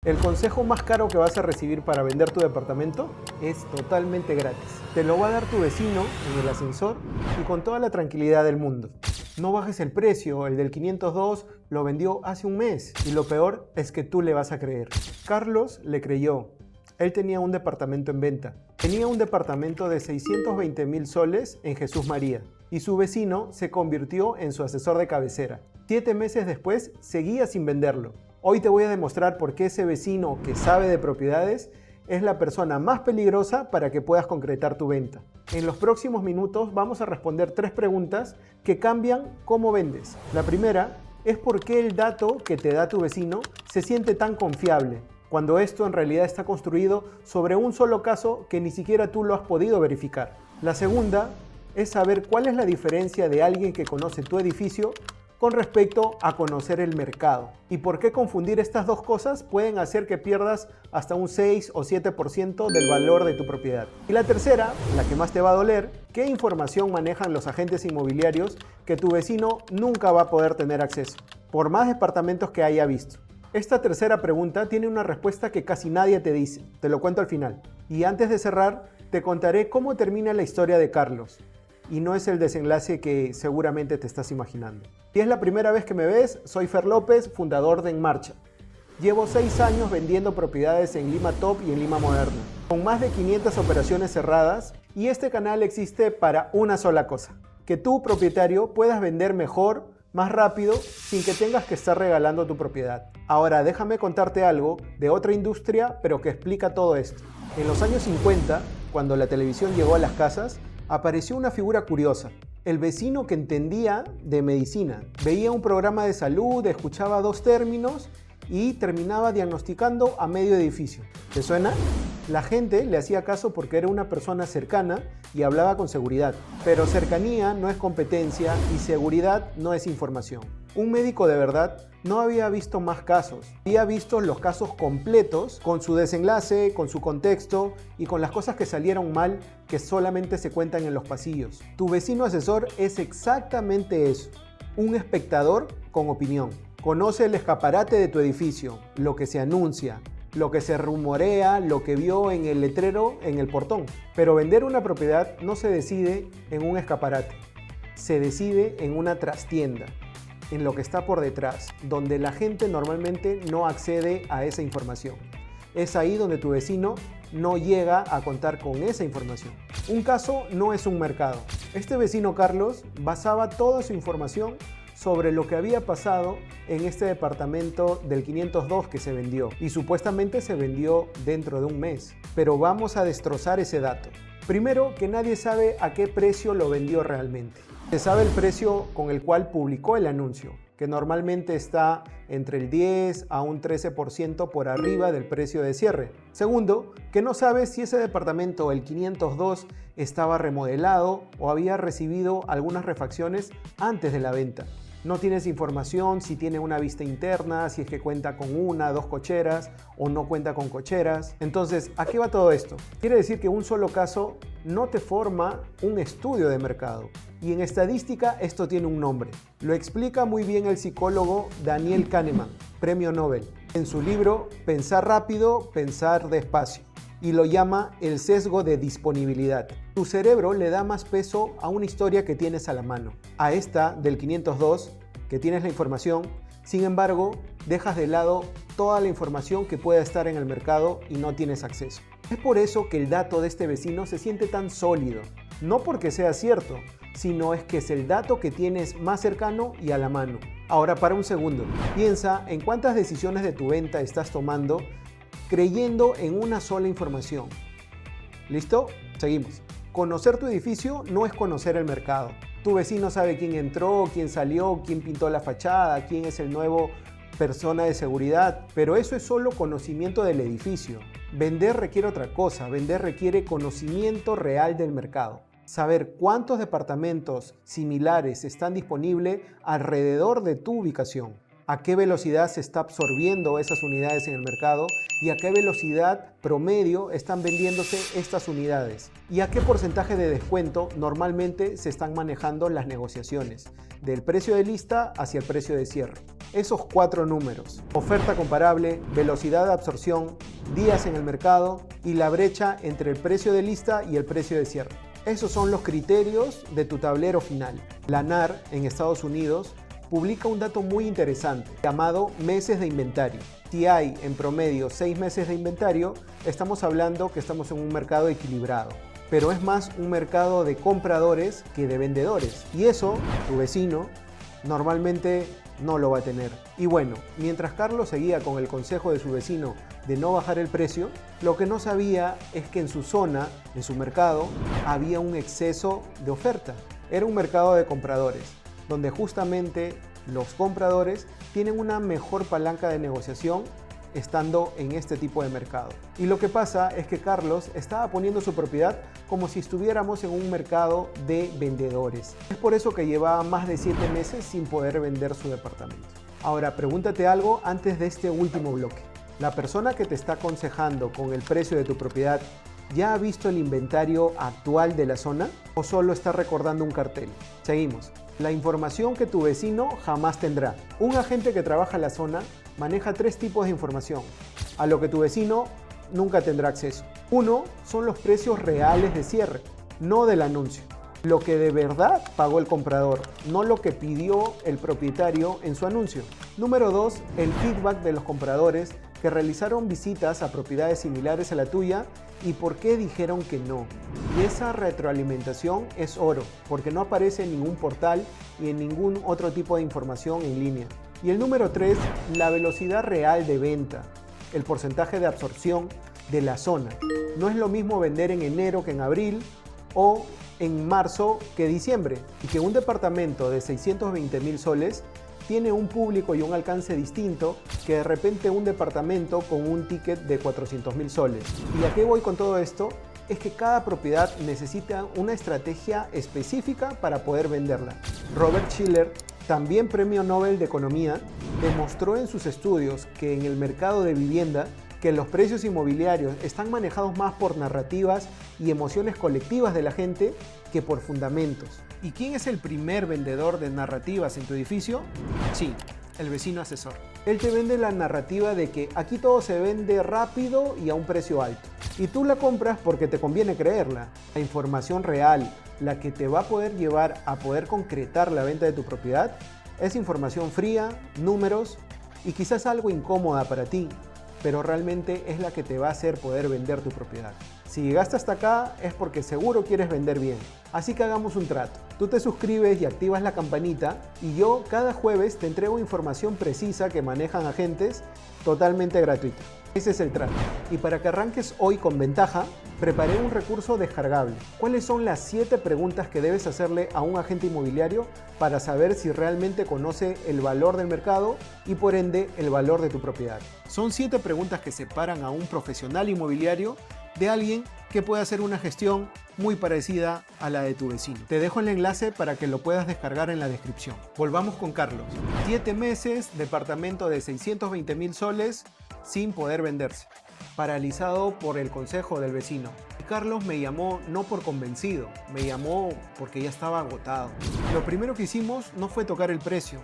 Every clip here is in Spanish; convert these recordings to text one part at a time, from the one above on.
El consejo más caro que vas a recibir para vender tu departamento es totalmente gratis. Te lo va a dar tu vecino en el ascensor y con toda la tranquilidad del mundo. No bajes el precio, el del 502 lo vendió hace un mes y lo peor es que tú le vas a creer. Carlos le creyó. Él tenía un departamento en venta. Tenía un departamento de 620,000 soles en Jesús María y su vecino se convirtió en su asesor de cabecera. 7 meses después seguía sin venderlo. Hoy te voy a demostrar por qué ese vecino que sabe de propiedades es la persona más peligrosa para que puedas concretar tu venta. En los próximos minutos vamos a responder 3 preguntas que cambian cómo vendes. La primera es por qué el dato que te da tu vecino se siente tan confiable, cuando esto en realidad está construido sobre un solo caso que ni siquiera tú lo has podido verificar. La segunda es saber cuál es la diferencia de alguien que conoce tu edificio con respecto a conocer el mercado. Y por qué confundir estas dos cosas pueden hacer que pierdas hasta un 6 o 7% del valor de tu propiedad. Y la tercera, la que más te va a doler, ¿qué información manejan los agentes inmobiliarios que tu vecino nunca va a poder tener acceso, por más departamentos que haya visto? Esta tercera pregunta tiene una respuesta que casi nadie te dice. Te lo cuento al final. Y antes de cerrar, te contaré cómo termina la historia de Carlos. Y no es el desenlace que seguramente te estás imaginando. Si es la primera vez que me ves, soy Fer López, fundador de En Marcha. Llevo 6 años vendiendo propiedades en Lima Top y en Lima Moderna, con más de 500 operaciones cerradas, y este canal existe para una sola cosa: que tú, propietario, puedas vender mejor, más rápido, sin que tengas que estar regalando tu propiedad. Ahora déjame contarte algo de otra industria, pero que explica todo esto. En los años 50, cuando la televisión llegó a las casas, apareció una figura curiosa: el vecino que entendía de medicina. Veía un programa de salud, escuchaba 2 términos y terminaba diagnosticando a medio edificio. ¿Te suena? La gente le hacía caso porque era una persona cercana y hablaba con seguridad. Pero cercanía no es competencia y seguridad no es información. Un médico de verdad no había visto más casos. Había visto los casos completos, con su desenlace, con su contexto y con las cosas que salieron mal que solamente se cuentan en los pasillos. Tu vecino asesor es exactamente eso: un espectador con opinión. Conoce el escaparate de tu edificio, lo que se anuncia, lo que se rumorea, lo que vio en el letrero en el portón. Pero vender una propiedad no se decide en un escaparate, se decide en una trastienda, en lo que está por detrás, donde la gente normalmente no accede a esa información. Es ahí donde tu vecino no llega a contar con esa información. Un caso no es un mercado. Este vecino Carlos basaba toda su información sobre lo que había pasado en este departamento del 502 que se vendió, y supuestamente se vendió dentro de un mes. Pero vamos a destrozar ese dato. Primero, que nadie sabe a qué precio lo vendió realmente. Se sabe el precio con el cual publicó el anuncio, que normalmente está entre el 10 a un 13% por arriba del precio de cierre. Segundo, que no sabe si ese departamento, el 502, estaba remodelado o había recibido algunas refacciones antes de la venta. No tienes información si tiene una vista interna, si es que cuenta con 1, 2 cocheras o no cuenta con cocheras. Entonces, ¿a qué va todo esto? Quiere decir que un solo caso no te forma un estudio de mercado. Y en estadística esto tiene un nombre. Lo explica muy bien el psicólogo Daniel Kahneman, premio Nobel, en su libro Pensar rápido, pensar despacio. Y lo llama el sesgo de disponibilidad. Tu cerebro le da más peso a una historia que tienes a la mano. A esta del 502, que tienes la información, sin embargo, dejas de lado toda la información que pueda estar en el mercado y no tienes acceso. Es por eso que el dato de este vecino se siente tan sólido. No porque sea cierto, sino es que es el dato que tienes más cercano y a la mano. Ahora, para un segundo, piensa en cuántas decisiones de tu venta estás tomando creyendo en una sola información. ¿Listo? Seguimos. Conocer tu edificio no es conocer el mercado. Tu vecino sabe quién entró, quién salió, quién pintó la fachada, quién es el nuevo persona de seguridad, pero eso es solo conocimiento del edificio. Vender requiere otra cosa. Vender requiere conocimiento real del mercado. Saber cuántos departamentos similares están disponibles alrededor de tu ubicación, a qué velocidad se está absorbiendo esas unidades en el mercado y a qué velocidad promedio están vendiéndose estas unidades y a qué porcentaje de descuento normalmente se están manejando las negociaciones, del precio de lista hacia el precio de cierre. esos 4 números: oferta comparable, velocidad de absorción, días en el mercado y la brecha entre el precio de lista y el precio de cierre. Esos son los criterios de tu tablero final. La NAR en Estados Unidos publica un dato muy interesante llamado meses de inventario. Si hay en promedio 6 meses de inventario, estamos hablando que estamos en un mercado equilibrado. Pero es más un mercado de compradores que de vendedores. Y eso, tu vecino, normalmente no lo va a tener. Y bueno, mientras Carlos seguía con el consejo de su vecino de no bajar el precio, lo que no sabía es que en su zona, en su mercado, había un exceso de oferta. Era un mercado de compradores, donde justamente los compradores tienen una mejor palanca de negociación estando en este tipo de mercado. Y lo que pasa es que Carlos estaba poniendo su propiedad como si estuviéramos en un mercado de vendedores. Es por eso que llevaba más de 7 meses sin poder vender su departamento. Ahora, pregúntate algo antes de este último bloque. ¿La persona que te está aconsejando con el precio de tu propiedad ya ha visto el inventario actual de la zona o solo está recordando un cartel? Seguimos. La información que tu vecino jamás tendrá. Un agente que trabaja en la zona maneja 3 tipos de información, a lo que tu vecino nunca tendrá acceso. Uno son los precios reales de cierre, no del anuncio. Lo que de verdad pagó el comprador, no lo que pidió el propietario en su anuncio. Número 2, el feedback de los compradores que realizaron visitas a propiedades similares a la tuya y por qué dijeron que no. Y esa retroalimentación es oro, porque no aparece en ningún portal y en ningún otro tipo de información en línea. Y el número 3, la velocidad real de venta, el porcentaje de absorción de la zona. No es lo mismo vender en enero que en abril o en marzo que diciembre. Y que un departamento de 620,000 soles tiene un público y un alcance distinto que de repente un departamento con un ticket de 400,000 soles. ¿Y a qué voy con todo esto? Es que cada propiedad necesita una estrategia específica para poder venderla. Robert Shiller, también premio Nobel de Economía, demostró en sus estudios que en el mercado de vivienda que los precios inmobiliarios están manejados más por narrativas y emociones colectivas de la gente que por fundamentos. ¿Y quién es el primer vendedor de narrativas en tu edificio? Sí, el vecino asesor. Él te vende la narrativa de que aquí todo se vende rápido y a un precio alto. Y tú la compras porque te conviene creerla. La información real, la que te va a poder llevar a poder concretar la venta de tu propiedad, es información fría, números y quizás algo incómoda para ti, pero realmente es la que te va a hacer poder vender tu propiedad. Si llegaste hasta acá es porque seguro quieres vender bien. Así que hagamos un trato. Tú te suscribes y activas la campanita y yo cada jueves te entrego información precisa que manejan agentes totalmente gratuita. Ese es el trato. Y para que arranques hoy con ventaja, preparé un recurso descargable. ¿Cuáles son las 7 preguntas que debes hacerle a un agente inmobiliario para saber si realmente conoce el valor del mercado y por ende el valor de tu propiedad? Son 7 preguntas que separan a un profesional inmobiliario de alguien que puede hacer una gestión muy parecida a la de tu vecino. Te dejo el enlace para que lo puedas descargar en la descripción. Volvamos con Carlos. 7 meses, departamento de 620,000 soles sin poder venderse, paralizado por el consejo del vecino. Y Carlos me llamó no por convencido, me llamó porque ya estaba agotado. Lo primero que hicimos no fue tocar el precio,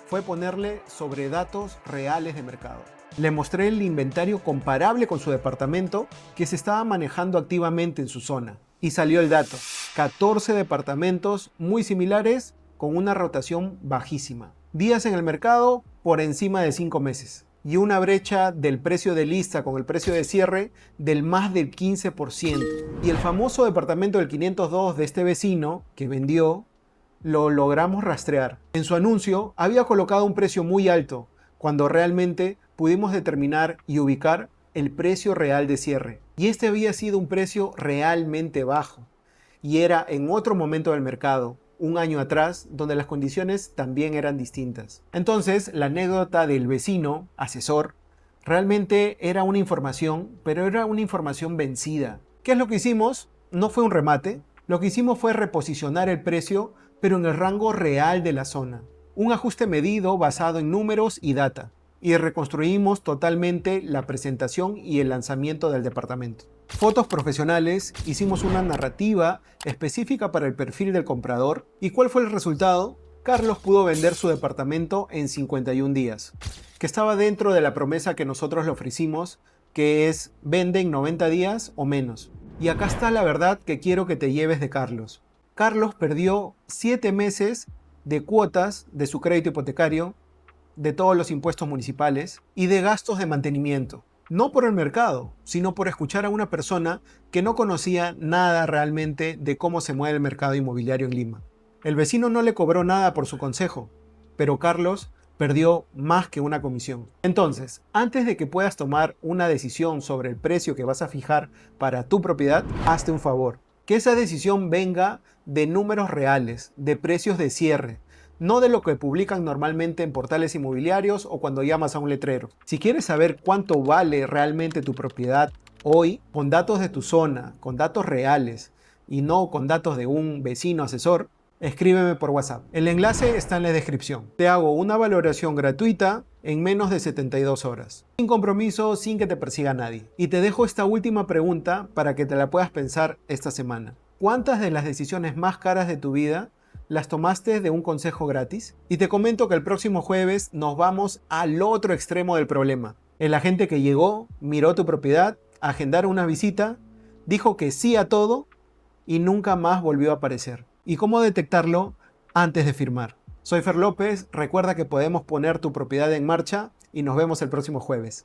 fue ponerle sobre datos reales de mercado. Le mostré el inventario comparable con su departamento que se estaba manejando activamente en su zona. Y salió el dato: 14 departamentos muy similares con una rotación bajísima. Días en el mercado por encima de 5 meses. Y una brecha del precio de lista con el precio de cierre del más del 15%. Y el famoso departamento del 502 de este vecino que vendió, lo logramos rastrear. En su anuncio había colocado un precio muy alto, cuando realmente pudimos determinar y ubicar el precio real de cierre. Y este había sido un precio realmente bajo. Y era en otro momento del mercado, un año atrás, donde las condiciones también eran distintas. Entonces, la anécdota del vecino, asesor, realmente era una información, pero era una información vencida. ¿Qué es lo que hicimos? No fue un remate. Lo que hicimos fue reposicionar el precio, pero en el rango real de la zona. Un ajuste medido basado en números y data. Y reconstruimos totalmente la presentación y el lanzamiento del departamento. Fotos profesionales, hicimos una narrativa específica para el perfil del comprador. ¿Y cuál fue el resultado? Carlos pudo vender su departamento en 51 días, que estaba dentro de la promesa que nosotros le ofrecimos, que es vende en 90 días o menos. Y acá está la verdad que quiero que te lleves de Carlos. Carlos perdió 7 meses de cuotas de su crédito hipotecario, de todos los impuestos municipales y de gastos de mantenimiento. No por el mercado, sino por escuchar a una persona que no conocía nada realmente de cómo se mueve el mercado inmobiliario en Lima. El vecino no le cobró nada por su consejo, pero Carlos perdió más que una comisión. Entonces, antes de que puedas tomar una decisión sobre el precio que vas a fijar para tu propiedad, hazte un favor. Que esa decisión venga de números reales, de precios de cierre, no de lo que publican normalmente en portales inmobiliarios o cuando llamas a un letrero. Si quieres saber cuánto vale realmente tu propiedad hoy, con datos de tu zona, con datos reales y no con datos de un vecino asesor, escríbeme por WhatsApp. El enlace está en la descripción. Te hago una valoración gratuita en menos de 72 horas. Sin compromiso, sin que te persiga nadie. Y te dejo esta última pregunta para que te la puedas pensar esta semana. ¿Cuántas de las decisiones más caras de tu vida las tomaste de un consejo gratis? Y te comento que el próximo jueves nos vamos al otro extremo del problema. El agente que llegó, miró tu propiedad, agendaron una visita, dijo que sí a todo y nunca más volvió a aparecer. ¿Y cómo detectarlo antes de firmar? Soy Fer López, recuerda que podemos poner tu propiedad en marcha y nos vemos el próximo jueves.